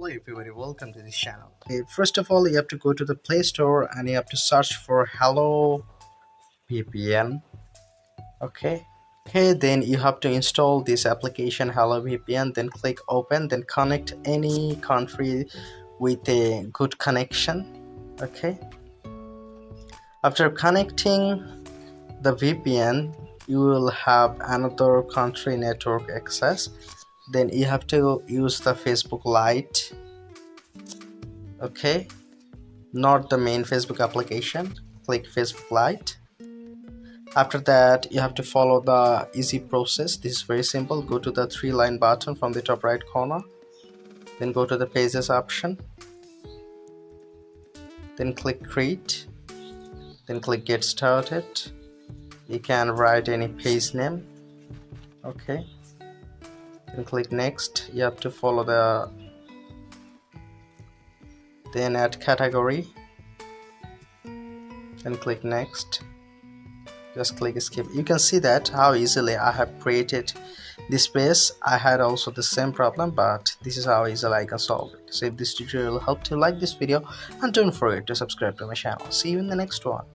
Hello everybody, welcome to this channel. Okay, first of all, you have to go to the Play Store and you have to search for Hello VPN. Okay, then you have to install this application Hello VPN, then click open, then connect any country with a good connection. Okay, after connecting the VPN, you will have another country network access. Then you have to use the Facebook Lite. Okay, not the main Facebook application. Click Facebook Lite. After that, you have to follow the easy process. This is very simple. Go to the three-line button from the top right corner, then go to the pages option, then click create, then click get started. You can write any page name. Okay, then click next. You have to follow the, then add category, then click next. Just click escape. You can see that how easily I have created this page. I had also the same problem, but this is how easily I can solve it. So if this tutorial helped you, like this video and don't forget to subscribe to my channel. See you in the next one.